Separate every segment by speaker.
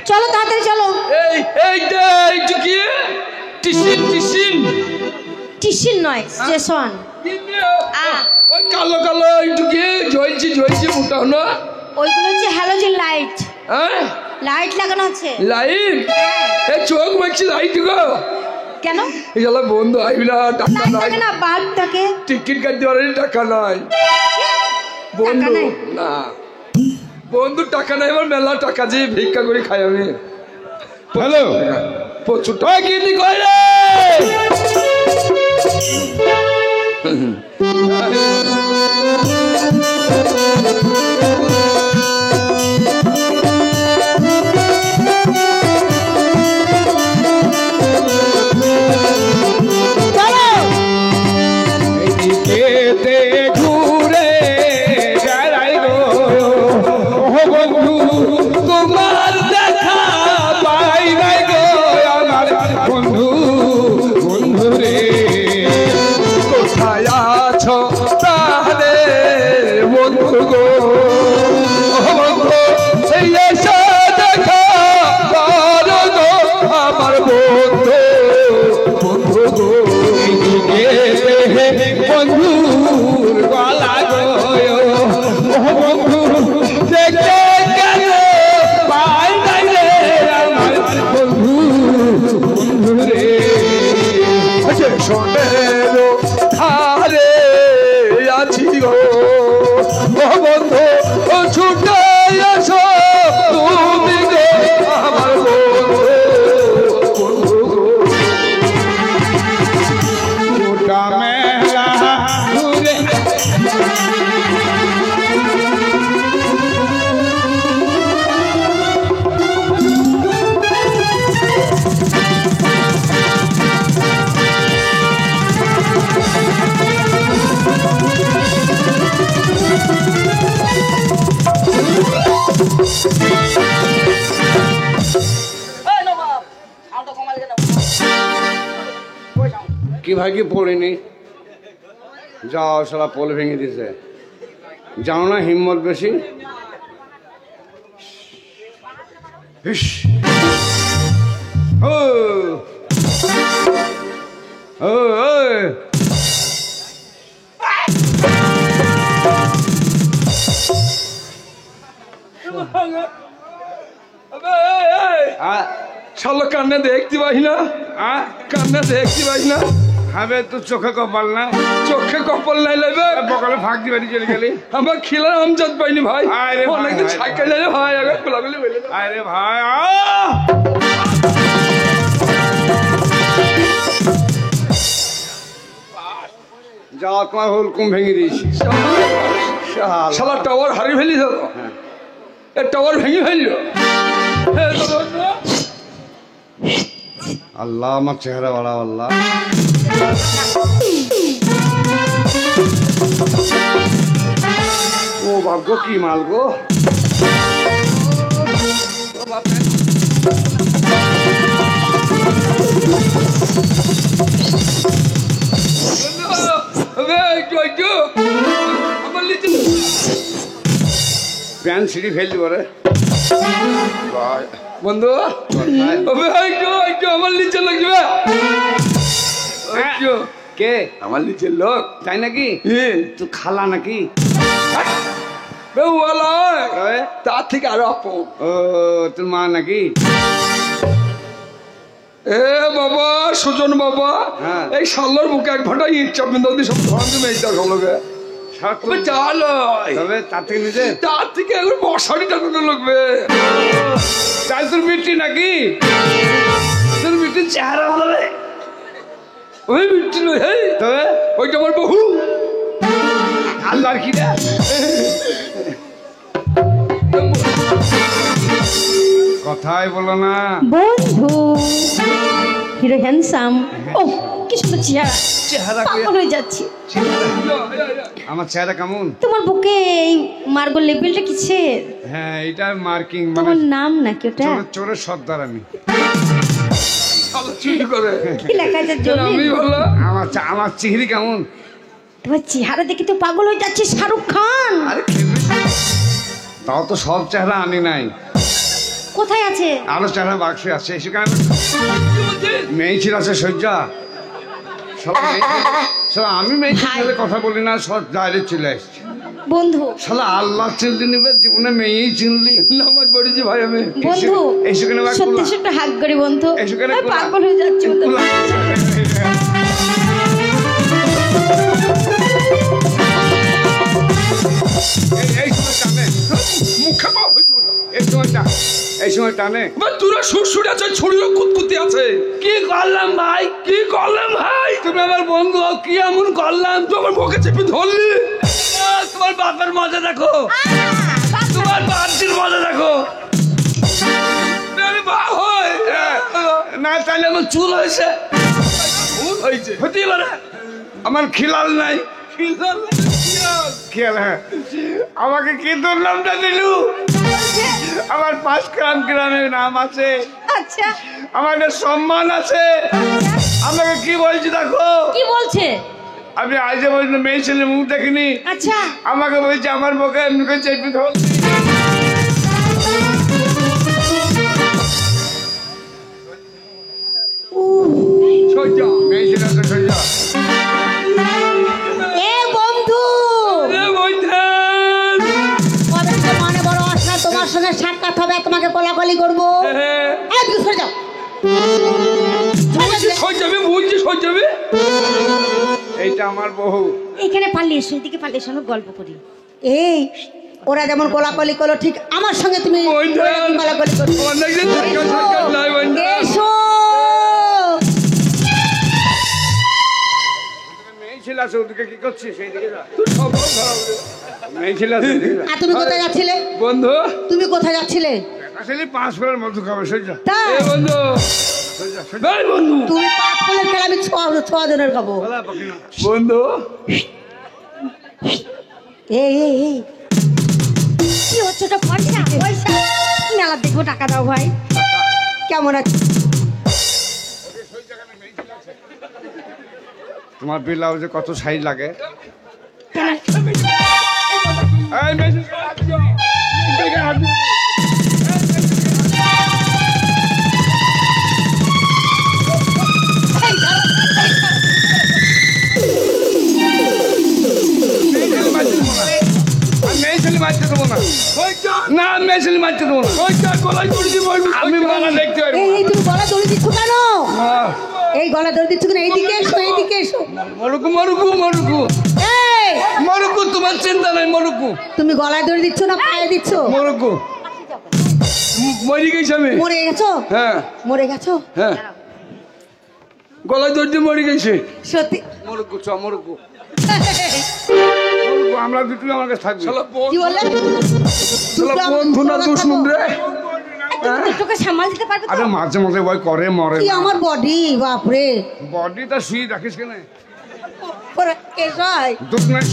Speaker 1: চলো তাড়াতাড়ি চলো।
Speaker 2: এই এই এইটা কি? টিসিন টিসিন
Speaker 1: টিসিন নয়, স্টেশন।
Speaker 2: ওই কালো কালো এইটা কি জ্বলছে জ্বলছে মোটা না?
Speaker 1: ওইগুলো হচ্ছে হ্যালোজেন লাইট।
Speaker 2: হ্যাঁ
Speaker 1: লাইট লাগানো আছে।
Speaker 2: লাইট? এই চোখ মারছি লাইট গো।
Speaker 1: কেন?
Speaker 2: এই শালা বন্ধু আইবি না, টাকা নাই
Speaker 1: না, বাল্ব থাকে।
Speaker 2: টিকিট কাটতে পারে টাকা নাই বন্ধু। না বন্ধু টাকা নাই, আমার মেলা টাকা যে ভিক্ষা করে খাই আমি।
Speaker 3: হ্যালো
Speaker 2: প্রচুর টাকা কিনি কই রে?
Speaker 3: ঘুরে বেড়াই গো বন্ধু, তোমার দেখা পাই নাই গো আমার বন্ধু। বন্ধু রে
Speaker 2: কোথায় আছো তাহলে বন্ধু গো? বন্ধু সেই এসে দেখা পারো গো আমার বন্ধু। বন্ধু গো
Speaker 3: বন্ধুর গলা গো বন্ধু, দেখে গেল পাই নাই রে আমার বন্ধু। বন্ধু রে
Speaker 2: শোনেরো ধারে আছি গো বন্ধু, ছুটে এসো তুমি গো আমার বন্ধু। বন্ধু গো
Speaker 3: গোটা মেলা ঘুরে কি ভাই কি পড়িনি, যাও সারা পোল ভেঙে দিছে। জানো না হিম্মত বেশি। ও ও
Speaker 2: শালা কান্না দেখতে পাই না, কান্না দেখতে পাই না।
Speaker 3: হবে তো চোখে কপাল না,
Speaker 2: চোখে কপাল নাই লাগবে,
Speaker 3: বকালে ফাঁক দিয়ে বাড়ি চলে গেলি।
Speaker 2: আমার খিলা আমজাদ পাইনি ভাই।
Speaker 3: আরে ভাই,
Speaker 2: অনেকদিন সাইকেল যাই ভাই, আগে খোলাগুলি বলে
Speaker 3: আরে ভাই যাও তোমার হুলকুম ভেঙে দিয়েছি।
Speaker 2: শালা টাওয়ার হারিয়ে ফেলি তো, টাওয়ার ভেঙে ফেলল।
Speaker 3: আল্লাহ আমার চেহারা বাড়া আল্লাহ। ও ভাগ্য কি মাল গো। প্যান্ট সিঁড়ি ফেলতে পারে
Speaker 2: বন্ধু। আমার নিচে লাগবে,
Speaker 3: কে
Speaker 2: আমার নিচের লোক
Speaker 3: তাই নাকি? তুই খালা নাকি?
Speaker 2: তার থেকে আরো আপন।
Speaker 3: ও তোর মা নাকি?
Speaker 2: এ বাবা সুজন বাবা, এই সাল্লার বুকে এক ভাটা ইট চাপবেন দাদি সব ধরান দেবে এইটা সবলোকে।
Speaker 3: তবে তার থেকে নিজে
Speaker 2: তার থেকে একবার মশারি টাকানো লাগবে।
Speaker 3: তাই তোর মিট্টি নাকি? তোর মিট্টির চেহারা ভালো রে।
Speaker 2: ওই মিট্টি নয়, হ্যাঁ
Speaker 3: তবে
Speaker 2: ওইটা আমার বহু।
Speaker 3: আল্লাহর কি রে কথাই বলো না
Speaker 1: বন্ধু। Hero handsome. ও কি সুন্দর চেহারা,
Speaker 3: চেহারা
Speaker 1: পাগল হয়ে যাচ্ছি।
Speaker 3: আমার চেহারা কেমন?
Speaker 1: তোমার বুকে এই মার্বেল লেবেলটা কিসের?
Speaker 3: হ্যাঁ এটা মার্কিং,
Speaker 1: তোমার নাম নাকি ওটা?
Speaker 3: চোরের সর্দার আমি।
Speaker 2: চুরি করে
Speaker 1: কি লেখা আছে?
Speaker 2: আমি বললাম
Speaker 3: আমার চিহরি কেমন?
Speaker 1: তোমার চেহারা দেখে তো পাগল হয়ে যাচ্ছে শাহরুখ খান।
Speaker 3: আরে তাও তো সব চেহারা আনি নাই,
Speaker 1: কোথায় আছে?
Speaker 3: আরো চেহারা বাক্সে আছে। সেখানে মেয়ে ছিল আছে সজ্জা সব আমি মেয়ে ছেলে কথা বলি না, সব ডাইরেক্ট চলে আসছে।
Speaker 1: বন্ধু
Speaker 3: শালা আল্লাহ চিনতে নিবে, জীবনে মেয়েই চিনলি।
Speaker 2: নামাজ পড়েছি ভাই আমি।
Speaker 1: বন্ধু
Speaker 3: এই সেখানে
Speaker 1: সত্যি সত্যি হাত করি বন্ধু, আমি পাগল হয়ে যাচ্ছি বন্ধু।
Speaker 3: এই সময় টানে
Speaker 2: তোরা সুরসুরি আছে, ছড়িও কুতকুতি আছে।
Speaker 3: কি করলাম ভাই,
Speaker 2: কি করলাম ভাই?
Speaker 3: তুমি আমার বন্ধু, কি এমন করলাম?
Speaker 2: তুই আমার বুকে চেপে ধরলি।
Speaker 3: তোমার বাপের মজা দেখো, তোমার বাপজির মজা দেখো।
Speaker 2: আমি বা হয়
Speaker 3: না তাহলে আমার চুল হয়েছে,
Speaker 2: হয়েছে
Speaker 3: হতে পারে। আমার খিলাল নাই, খেয়াল। হ্যাঁ, আমাকে কি তোর নামটা দিলু? আমার 5 গ্রাম গ্রামের নাম আছে,
Speaker 1: আচ্ছা
Speaker 3: আমার একটা সম্মান আছে। আমাকে কি বলছি দেখো,
Speaker 1: কি বলছে?
Speaker 3: আমি আজে পর্যন্ত মেয়ে ছেলে মুখ দেখিনি।
Speaker 1: আচ্ছা
Speaker 3: আমাকে বলছে আমার মুখে এমনি করে চেপে ধর।
Speaker 2: সজ্জা
Speaker 3: মেয়ে ছেলে আছে সজ্জা।
Speaker 1: এ বন্ধু, কবে থেকে মনে বড় আশা তোমার সঙ্গে সাক্ষাৎ হবে, তোমাকে কোলাকুলি করবো। এই দিকে সরে যাও।
Speaker 2: সজ্জাবে বুঝছি সজ্জাবে।
Speaker 3: এইটা আমার বহু।
Speaker 1: এখানে পালিয়ে এসো, এদিকে পালিয়ে এসো, আমি গল্প করি। এই ওরা যেমন কোলাকুলি করলো ঠিক আমার সঙ্গে তুমি কোলাকুলি করো।
Speaker 2: অনেকদিন সাক্ষাৎ নাই বন্ধু।
Speaker 1: এসো।
Speaker 3: মেয়ে ছেলে আছে ওদিকে কি করছিস? সেই দিকে যা।
Speaker 2: তোর স্বভাব খারাপ রে।
Speaker 3: মেয়ে ছেলে আছে ওদিকে যা।
Speaker 1: আর তুমি কোথায় যাচ্ছিলে?
Speaker 2: বন্ধু
Speaker 1: তুমি কোথায় যাচ্ছিলে?
Speaker 3: আসলে 5 ফেরার মধু খাবে সজ্জা।
Speaker 1: তাই
Speaker 2: এ বন্ধু,
Speaker 3: সজ্জা সজ্জা।
Speaker 2: এই বন্ধু
Speaker 1: তুমি 5 ফুলের খেলা, আমি 6 জনের খাবো।
Speaker 3: বলা পাখি না।
Speaker 2: বন্ধু
Speaker 1: এই এই এই কি হচ্ছে? ওটা পয়সা পয়সা মেলা দেখবো, টাকা দাও ভাই। কেমন আছে?
Speaker 3: তোমার ব্লাউজে কত সাইজ লাগে?
Speaker 1: কেন?
Speaker 3: এই মেয়ে ছেলে হাত দিও। মেয়ে ছেলে মারতে দেবো না, না মেয়ে ছেলে মারতে দেবো না।
Speaker 2: গলায় পড়েছি
Speaker 3: আমি মানা দেখতে পারবো
Speaker 1: এই তুমি গলা দড়ি দিচ্ছ কেন? এই গলা দড়ি দিচ্ছ কেন? এইদিকে এসো, এইদিকে এসো।
Speaker 3: মরুকু মরুকু মরুকু
Speaker 1: এই
Speaker 3: মরুকু, তোমার চিন্তা নাই। মরুকু
Speaker 1: তুমি গলায় দড়ি দিচ্ছ না পায়ে দিচ্ছ?
Speaker 3: মরুকু
Speaker 2: মরে গেছি আমি।
Speaker 1: মরে গেছো?
Speaker 2: হ্যাঁ
Speaker 1: মরে গেছো?
Speaker 2: হ্যাঁ, গলায় দড়ি মরে গেছে।
Speaker 1: সত্যি?
Speaker 3: মরুকু চ মরুকু। আমরা দুটো আমার কাছে থাকবে।
Speaker 2: শালা
Speaker 1: কি বললে?
Speaker 2: বন্ধু না দুশ্মন রে।
Speaker 1: তুমি তোকে সামাল দিতে পারবে
Speaker 3: আরে
Speaker 1: তো?
Speaker 3: মাঝে মাঝে ভয় করে মরে।
Speaker 1: কি আমার বডি, বাপরে।
Speaker 3: বডিটা শুয়ে রাখিস কেন?
Speaker 1: ওরা এসই
Speaker 3: দুধ নাই,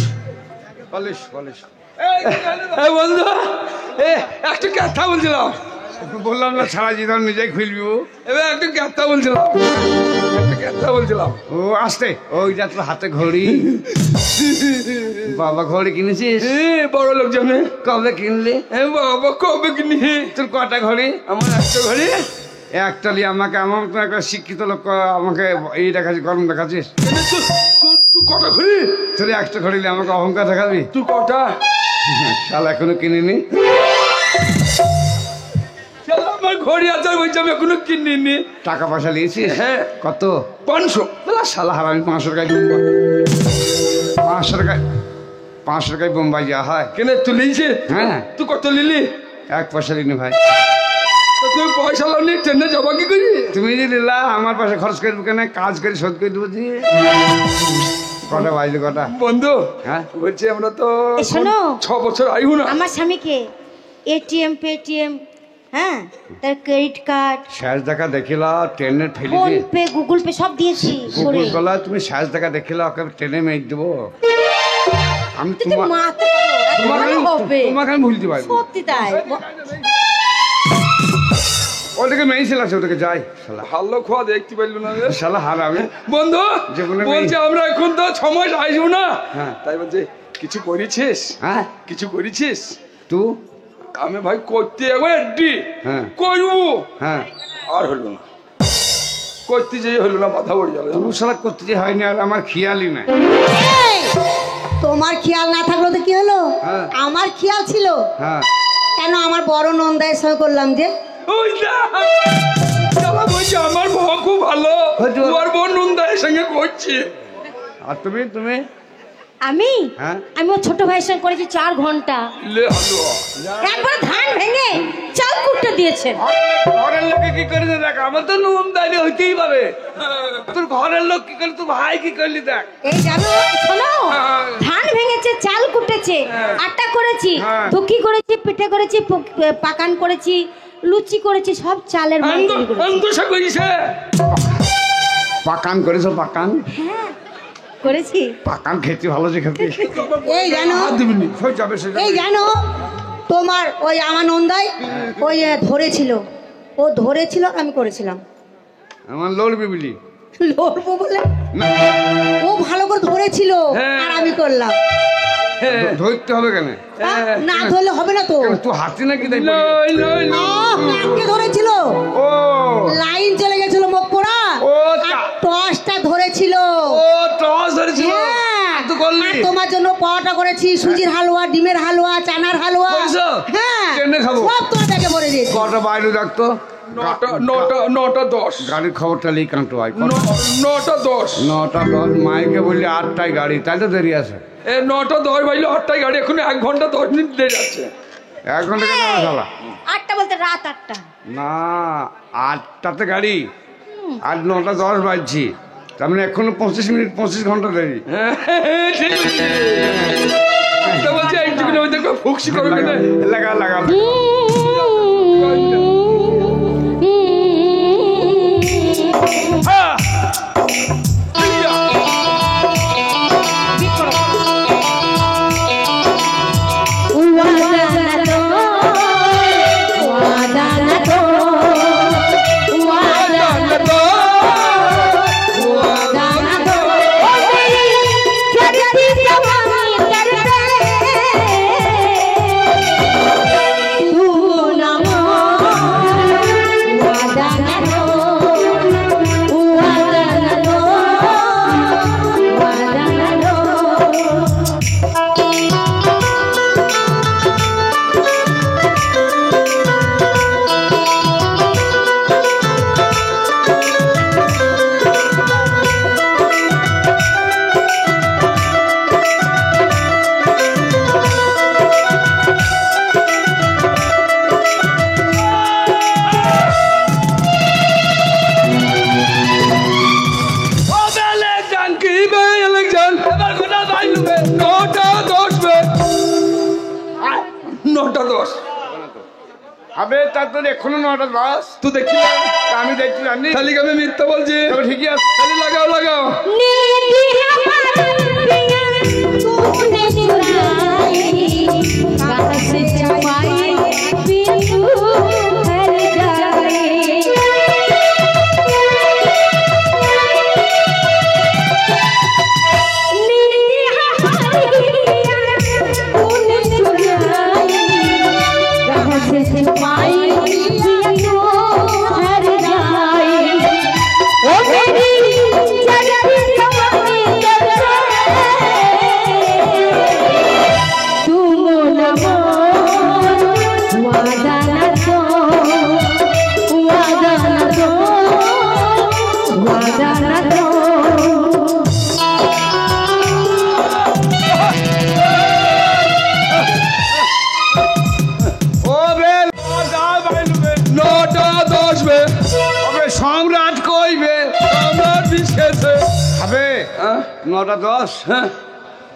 Speaker 3: পালিশ পালিশ।
Speaker 2: এই বন্ধু, একটা কথা বলছিলাম।
Speaker 3: বললাম না সারা জীবন নিজেই খুলবি।
Speaker 2: এবার একটা কথা বলছিলাম,
Speaker 3: ও আসতে ওই যা তোর হাতে ঘড়ি। বাবা ঘড়ি কিনেছিস?
Speaker 2: বড় লোক জানে।
Speaker 3: কবে কিনলি?
Speaker 2: বাবা কবে কিনি?
Speaker 3: তোর কটা ঘড়ি?
Speaker 2: আমার একটা ঘড়ি।
Speaker 3: একটা লি আমাকে, আমার তো একটা শিক্ষিত লোক আমাকে এই দেখাচ্ছিস, গরম দেখাচ্ছিস।
Speaker 2: তুই কটা ঘড়ি?
Speaker 3: তোর একটা ঘড়ি আমাকে অহংকার দেখাবি?
Speaker 2: তুই কটা?
Speaker 3: শালা এখনো কিনিনি।
Speaker 2: আমার ঘড়ি আছে বলছি, আমি এখনো কিনিনি।
Speaker 3: টাকা পয়সা নিয়েছিস?
Speaker 2: হ্যাঁ।
Speaker 3: কত?
Speaker 2: 500।
Speaker 3: শালা হারামি 500 টাকায় 500 টাকায় 500 টাকায় বোম্বাই যাওয়া হয়?
Speaker 2: কেন তুই লিখছে?
Speaker 3: হ্যাঁ।
Speaker 2: তুই কত লিলি?
Speaker 3: 1 পয়সা নিনি ভাই।
Speaker 2: তুই পয়সা লাউনি ট্রেনে যাবা কি করি?
Speaker 3: তুমি যে নিলা আমার পাশে খরচ করবো কেন? কাজ করে শোধ করে দেবো দিয়ে। কটা বাজলে কটা?
Speaker 2: বন্ধু
Speaker 3: হ্যাঁ
Speaker 2: বলছি আমরা তো
Speaker 1: এই শোনো,
Speaker 2: 6 বছর আইহু না।
Speaker 1: আমার স্বামীকে এটিএম পেটিএম, হ্যাঁ, তার ক্রেডিট কার্ড,
Speaker 3: শেষ দেখা দেখিলা ট্রেনের ফেলে
Speaker 1: ফোন
Speaker 3: দিয়ে
Speaker 1: পে, গুগল পে সব দিয়েছি। সরে
Speaker 3: গুগল কলা তুমি শেষ দেখা দেখিলা ওকে ট্রেনে মেয়ে দেবো। আমি
Speaker 1: তুই মাথা
Speaker 3: তোমাকে
Speaker 1: হবে
Speaker 3: তোমাকে আমি ভুলতে পারবো।
Speaker 1: সত্যি তাই।
Speaker 3: ওদিকে মেয়ে ছেলে আছে, ওদিকে যাই। শালা
Speaker 2: ভালো খোয়া দেখতে পাইল না রে।
Speaker 3: শালা হারামি
Speaker 2: বন্ধু
Speaker 3: জীবনে
Speaker 2: বলছে আমরা এখন তো 6 মাস আসবো না।
Speaker 3: হ্যাঁ।
Speaker 2: তাই বলছে কিছু করেছিস?
Speaker 3: হ্যাঁ
Speaker 2: কিছু করেছিস?
Speaker 3: তুই
Speaker 2: আমি ভাই করতে একবার এডি
Speaker 3: হ্যাঁ
Speaker 2: করবো,
Speaker 3: হ্যাঁ
Speaker 2: আর হলো না, করতে যেই হলো না, মাথা পড়ে গেল।
Speaker 3: তুই শালা করতে যে হয়নি, আর আমার খেয়ালই নাই।
Speaker 1: এই, তোমার খেয়াল না থাকলো তো কি হলো?
Speaker 3: হ্যাঁ।
Speaker 1: আমার খেয়াল ছিল।
Speaker 3: হ্যাঁ
Speaker 1: কেন আমার বড় নন্দায়ের সঙ্গে করলাম যে?
Speaker 2: ওই না, শালা বলছে আমার বউ খুব ভালো,
Speaker 3: হয়তো।
Speaker 2: ওর বোন নন্দায়ের সঙ্গে করছে।
Speaker 3: আর তুমি তুমি
Speaker 1: আমি
Speaker 3: হ্যাঁ।
Speaker 1: আমি ওর ছোট ভাইয়ের সঙ্গে করেছি 4 ঘন্টা।
Speaker 2: লে হলো
Speaker 1: একবার ধান ভেঙে চাল কুটতে দিয়েছেন।
Speaker 3: ঘরের লোকে কি করেছে দেখ, আমার তো নুন দাঁড়িয়ে হইতেই পারে। তোর ঘরের লোক কি করলি, তোর ভাই কি করলি দেখ।
Speaker 1: এই জানো, শোনো, ধান ভেঙেছে, চাল কুটেছে, আটা করেছি,
Speaker 3: হ্যাঁ।
Speaker 1: ধুকি করেছি, পিঠে করেছি, পাকান করেছি, লুচি করেছি, সব চালের বড়ি তৈরি করেছি।
Speaker 2: অন্তসা করিছে।
Speaker 3: পাকান করেছো? পাকান
Speaker 1: হ্যাঁ করেছি।
Speaker 3: পাকান খেতে ভালো যে খেতে।
Speaker 1: এই জানো,
Speaker 3: সই যাবে সই
Speaker 1: এই
Speaker 3: যাবে।
Speaker 1: জানো, তোমার ওই আমার নন্দাই ওই ধরেছিল, ও ধরেছিল, আমি করেছিলাম।
Speaker 3: আমার লড়বি বলি
Speaker 1: লড়বো বলে
Speaker 3: না,
Speaker 1: ও ভালো করে ধরেছিল আর আমি করলাম।
Speaker 3: ধরতে হবে কেন?
Speaker 1: না ধরলে হবে না তো।
Speaker 3: কেন, তুই হাতি নাকি তাই বলি?
Speaker 2: লই লই লই।
Speaker 1: কাকে ধরেছিল?
Speaker 3: ও
Speaker 1: লাইন চলে গেছিল মুখ পোড়া,
Speaker 3: ও
Speaker 1: আর টসটা ধরেছিল।
Speaker 3: ও টস ধরেছিল।
Speaker 1: হ্যাঁ,
Speaker 3: তুই করলি?
Speaker 1: আর তোমার জন্য পরোটা করেছি, সুজির হালুয়া, ডিমের হালুয়া, চানার হালুয়া।
Speaker 3: করেছো?
Speaker 1: হ্যাঁ,
Speaker 3: কেনে খাবো?
Speaker 1: সব তোমার ব্যাগে ভরে দিয়েছি।
Speaker 3: কটা বাইরে ডাকতো?
Speaker 2: 9টা 10।
Speaker 3: গাড়ির খবরটা লিখ কান্টু ভাই।
Speaker 2: 9টা 10।
Speaker 3: 9টা 10, মাইকে বললি 8টায় গাড়ি, তাই তো দেরি আছে।
Speaker 2: 9টা 10 বাইলে 8টায় গাড়ি, এখন 1 ঘন্টা 10 মিনিট দেরি আছে।
Speaker 3: 1 ঘন্টা কেন শালা?
Speaker 1: 8টা বলতে রাত 8টা।
Speaker 3: না, 8টাতে গাড়ি আর 9টা 10 বাজছি, তার মানে এখনো 25 ঘন্টা দেরি।
Speaker 2: ঠিক আছে। তো বলছে এইটুকুনি মধ্যে ফুকসি করো কেন?
Speaker 3: লাগা লাগা আবে তার তোর এখনো 9টা 10।
Speaker 2: তুই দেখি
Speaker 3: আমি দেখছি জানি,
Speaker 2: খালি আমি মিথ্যা বলছি।
Speaker 3: তবে ঠিকই আছে।
Speaker 2: খালি লাগাও লাগাও।
Speaker 3: সম্রাট কইবে,
Speaker 2: আমার বিশেষে
Speaker 3: 9টা 10।
Speaker 2: হ্যাঁ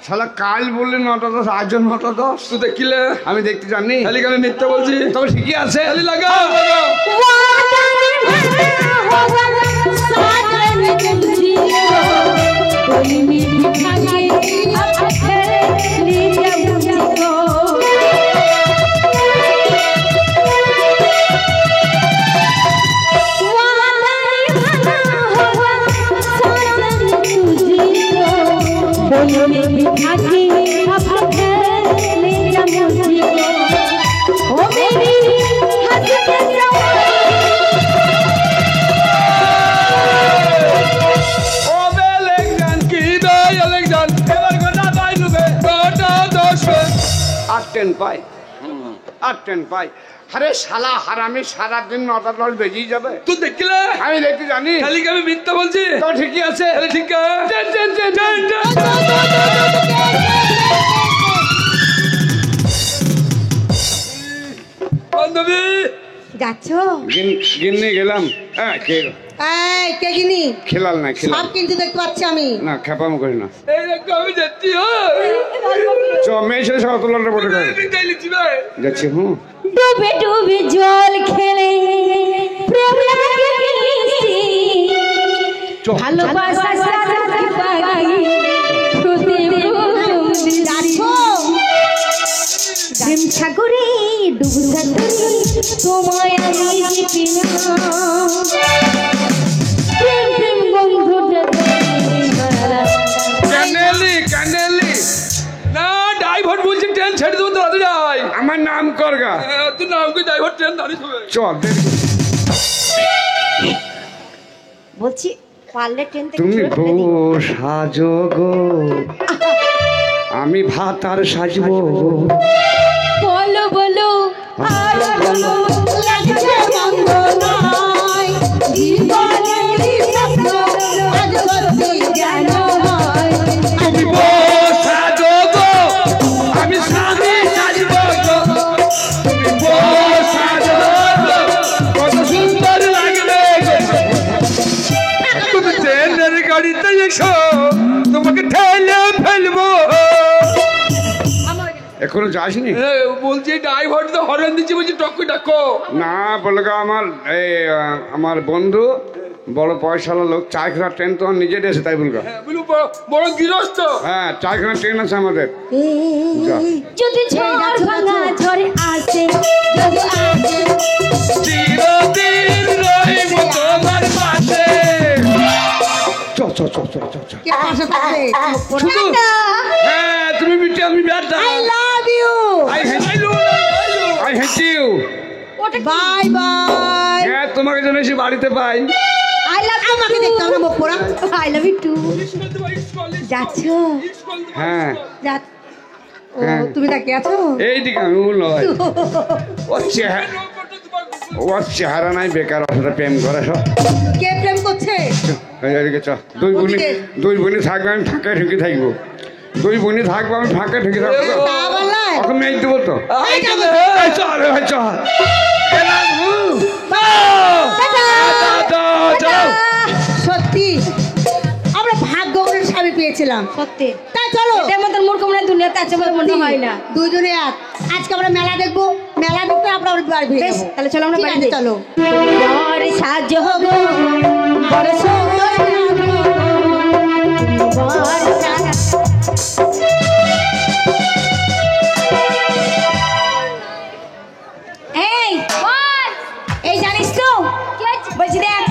Speaker 3: শালা কাল বললে 9টা 10, আজ 9টা 10।
Speaker 2: তুই দেখিলে
Speaker 3: আমি দেখতে জানি,
Speaker 2: খালি আমি মিথ্যা বলছি।
Speaker 3: তবে ঠিকই আছে।
Speaker 2: খালি লাগাও লাগাও।
Speaker 3: আর ট্রেন পাই আর ট্রেন পাই। আরে শালা হারামি সারাদিন 9টা 10 বেজেই যাবে।
Speaker 2: তুই দেখলে
Speaker 3: আমি দেখতে জানি
Speaker 2: খালি কি আমি মিথ্যা বলছি?
Speaker 3: তো ঠিকই আছে।
Speaker 2: তাহলে ঠিক আছে। Train, train, train, train, train. বান্ধবী
Speaker 1: যাচ্ছ?
Speaker 3: গিন্নি গেলাম। হ্যাঁ
Speaker 1: এই কে গিনি?
Speaker 3: খেলাল না খেলাল
Speaker 1: সব কিন্তু দেখতে পাচ্ছি আমি।
Speaker 3: না খেপাম করি না।
Speaker 2: এই দেখো আমি যাচ্ছি।
Speaker 3: চ মেয়ে ছেলে সব তোলাটা বটে করে
Speaker 2: আমি যাইছি ভাই।
Speaker 3: যাচ্ছি।
Speaker 1: ডুবে ডুবে জল খেলে প্রেম লাগে মিশি, ভালোবাসা সাথে পাই প্রতি যাচ্ছ? প্রেম সাগরে ডুবে সাগরে তোমায় আমি জিতি না, প্রেম প্রেম বন্ধুটা
Speaker 2: ক্যানেলি ক্যানেলি না ড্রাইভার বলছি ট্রেন ছেড়ে দেবো তো রাতে যাই।
Speaker 3: আমার নাম করগা।
Speaker 2: তুই নাম কি ড্রাইভার ট্রেন দাঁড়িয়ে হবে।
Speaker 3: চল
Speaker 1: বলছি পারলে ট্রেন থেকে
Speaker 3: তুমি
Speaker 1: ছেড়ে ফেলে দিই।
Speaker 3: সাজো গো আমি ভাত আর সাজবো।
Speaker 1: বলো বলো আর বলো লাগছে মন্দ নয়, জীবনের স্বপ্ন আজ করতে জানো হয়।
Speaker 3: তুমি সাজো গো আমি স্বামী সাজবো গো। তুমি সাজো গো কত সুন্দর লাগবে গো।
Speaker 2: তুমি ট্রেনের গাড়িতে এসো তোমাকে ঠেলে ফেলবো।
Speaker 3: এখনো যাসনি?
Speaker 2: বলছি ড্রাইভার তো হরেন দিচ্ছি বলছি টক্কু ডাকো
Speaker 3: না বলে আমার এই আমার বন্ধু বড় পয়সাওয়ালা লোক চারখানা ট্রেন তো নিজে এসে তাই বলগা।
Speaker 2: বড় গৃহস্থ।
Speaker 3: হ্যাঁ চারখানা ট্রেন আছে আমাদের। যা।
Speaker 1: যদি ঝড় ভাঙা ঝড় আসে, যদি আসে
Speaker 2: চিরদিন রইবো তোমার পাশে।
Speaker 3: চ চ চ চ চ চ।
Speaker 1: কে পাশে থাকবে?
Speaker 2: শুধু হ্যাঁ তুমি বিটি আমি ব্যাটা।
Speaker 1: I love you.
Speaker 3: I hate you.
Speaker 1: Bye bye.
Speaker 3: হ্যাঁ তোমাকে যেন এসে বাড়িতে পাই।
Speaker 1: I love you. আমাকে দেখতে হবে না পোড়া। I love you too. যাচ্ছ?
Speaker 3: হ্যাঁ
Speaker 1: যা। ও
Speaker 3: হ্যাঁ।
Speaker 1: তুমি তাকে আছো?
Speaker 3: এইদিকে আমি নয় ওর চেহারা নাই বেকার অতটা প্রেম করে সব।
Speaker 1: কে প্রেম করছে?
Speaker 3: এদিকে চ। দুই বোনই থাকবে আমি ফাঁকা ঢুকে থাকবো। দুই বোনই থাকবো আমি ফাঁকা ঢুকে থাকবো।
Speaker 1: তা বললাই?
Speaker 3: ওকে মেয়ে দেবো তো। এই চল ভাই চল।
Speaker 1: সত্যি আমরা ভাগ্যবানের স্বামী পেয়েছিলাম। সত্যি তাই চলো এর মধ্যে মূর্খ মনে দুনিয়াতে আছে বলে মনে হয় না। দুজনে এক। আজকে আমরা মেলা দেখবো, মেলা দেখতে আমরা বাড়ি ফিরে যাবো। তাহলে চলো আমরা বাড়ি চলো। বড় সাজো গো বড় সুন্দর লাগো বড় সাজো। এই বল, এই জানিস তো বলছি দেখ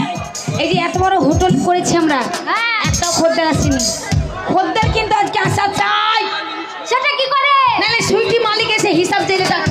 Speaker 1: এই যে এত বড় হোটেল করেছি আমরা, একটাও খদ্দের আসেনি। খদ্দের কিন্তু আজকে আসা চাই। সেটা কি করে? নালে সুইটি মালিক এসে হিসাব চাইলে টাকা